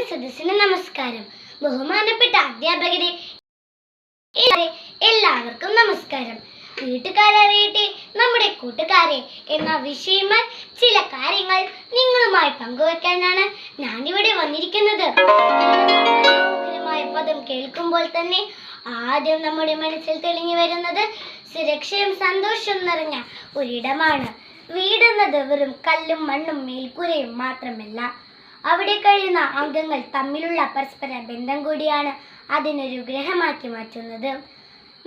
സദസ്സിന് നമസ്കാരം. ബഹുമാനപ്പെട്ട അധ്യാപകരെ, എല്ലാവർക്കും നമസ്കാരം. വീട്ടുകാരറിയട്ടെ നമ്മുടെ കൂട്ടുകാരെ എന്ന വിഷയമായി ചില കാര്യങ്ങൾ നിങ്ങളുമായി പങ്കുവയ്ക്കാനാണ് ഞാനിവിടെ വന്നിരിക്കുന്നത്. മനോഹരമായ പദം കേൾക്കുമ്പോൾ തന്നെ ആദ്യം നമ്മുടെ മനസ്സിൽ തെളിഞ്ഞു വരുന്നത് സുരക്ഷയും സന്തോഷവും നിറഞ്ഞ ഒരിടമാണ്. വീടെന്നത് വെറും കല്ലും മണ്ണും മേൽക്കൂരയും മാത്രമല്ല, അവിടെ കഴിയുന്ന അംഗങ്ങൾ തമ്മിലുള്ള പരസ്പര ബന്ധം കൂടിയാണ് അതിനൊരു ഗ്രഹമാക്കി മാറ്റുന്നത്.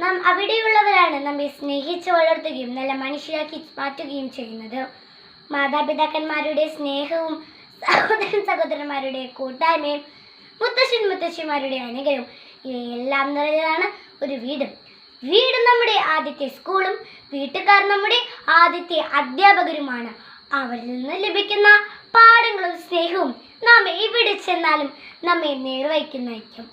നാം അവിടെയുള്ളവരാണ് നമ്മെ സ്നേഹിച്ച് വളർത്തുകയും നല്ല മനുഷ്യരാക്കി മാറ്റുകയും ചെയ്യുന്നത്. മാതാപിതാക്കന്മാരുടെ സ്നേഹവും സഹോദരന്മാരുടെ കൂട്ടായ്മയും മുത്തശ്ശിമാരുടെ അനുഗ്രഹവും ഇവയെല്ലാം നിറഞ്ഞതാണ് ഒരു വീട്. വീട് നമ്മുടെ ആദ്യത്തെ സ്കൂളും വീട്ടുകാർ നമ്മുടെ ആദ്യത്തെ അധ്യാപകരുമാണ്. അവരിൽ നിന്ന് ലഭിക്കുന്ന പാഠങ്ങളും സ്നേഹവും നാം എവിടെ ചെന്നാലും നമ്മെ നിർവഹിക്കുന്നതായിരിക്കും.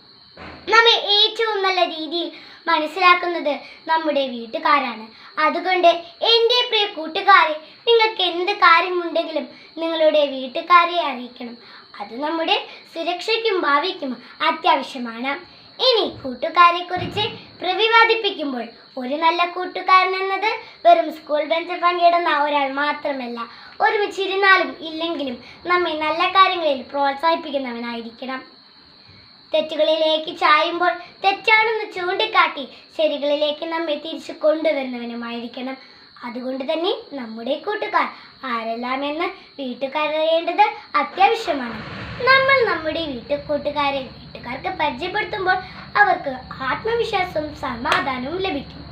നമ്മെ ഏറ്റവും നല്ല രീതിയിൽ മനസ്സിലാക്കുന്നത് നമ്മുടെ വീട്ടുകാരാണ്. അതുകൊണ്ട് എൻ്റെ പ്രിയ കൂട്ടുകാരെ, നിങ്ങൾക്ക് എന്ത് കാര്യമുണ്ടെങ്കിലും നിങ്ങളുടെ വീട്ടുകാരെ അറിയിക്കണം. അത് നമ്മുടെ സുരക്ഷയ്ക്കും ഭാവിക്കും അത്യാവശ്യമാണ്. ഇനി കൂട്ടുകാരെ കുറിച്ച് പ്രതിപാദിപ്പിക്കുമ്പോൾ, ഒരു നല്ല കൂട്ടുകാരൻ എന്നത് വെറും സ്കൂൾ ബെഞ്ചിൽ പങ്കിടുന്ന ഒരാൾ മാത്രമല്ല, ഒരുമിച്ചിരുന്നാലും ഇല്ലെങ്കിലും നമ്മെ നല്ല കാര്യങ്ങളിൽ പ്രോത്സാഹിപ്പിക്കുന്നവനായിരിക്കണം. തെറ്റുകളിലേക്ക് ചായുമ്പോൾ തെറ്റാണെന്ന് ചൂണ്ടിക്കാട്ടി ശരികളിലേക്ക് നമ്മെ തിരിച്ചു കൊണ്ടുവരുന്നവനുമായിരിക്കണം. അതുകൊണ്ട് തന്നെ നമ്മുടെ കൂട്ടുകാർ ആരെല്ലാമെന്ന് വീട്ടുകാരറിയേണ്ടത് അത്യാവശ്യമാണ്. നമ്മൾ നമ്മുടെ വീട്ടുകാർക്ക് പരിചയപ്പെടുത്തുമ്പോൾ അവർക്ക് ആത്മവിശ്വാസവും സമാധാനവും ലഭിക്കും.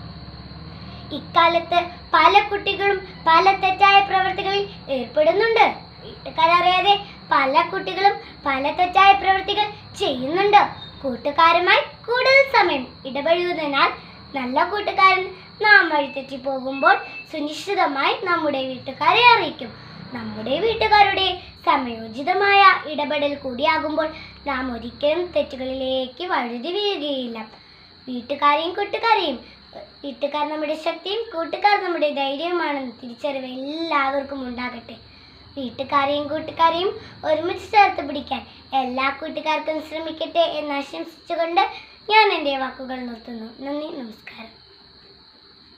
ഇക്കാലത്ത് പല കുട്ടികളും പല തെറ്റായ പ്രവൃത്തികളിൽ ഏർപ്പെടുന്നുണ്ട്. വീട്ടുകാരറിയാതെ പല കുട്ടികളും പല തെറ്റായ പ്രവൃത്തികൾ ചെയ്യുന്നുണ്ട്. കൂട്ടുകാരുമായി കൂടുതൽ സമയം ഇടപഴകുന്നതിനാൽ നല്ല കൂട്ടുകാരൻ നാം വഴിതെറ്റി പോകുമ്പോൾ സുനിശ്ചിതമായി നമ്മുടെ വീട്ടുകാരെ അറിയിക്കും. നമ്മുടെ വീട്ടുകാരുടെ സമയോചിതമായ ഇടപെടൽ കൂടിയാകുമ്പോൾ നാം ഒരിക്കലും തെറ്റുകളിലേക്ക് വഴുതി വീഴുകയില്ല. വീട്ടുകാർ നമ്മുടെ ശക്തിയും കൂട്ടുകാർ നമ്മുടെ ധൈര്യവുമാണെന്ന് തിരിച്ചറിവ് എല്ലാവർക്കും ഉണ്ടാകട്ടെ. വീട്ടുകാരെയും കൂട്ടുകാരെയും ഒരുമിച്ച് ചേർത്ത് പിടിക്കാൻ എല്ലാ കൂട്ടുകാർക്കും ശ്രമിക്കട്ടെ എന്ന് ആശംസിച്ചുകൊണ്ട് ഞാൻ എൻ്റെ വാക്കുകൾ നിർത്തുന്നു. നന്ദി, നമസ്കാരം.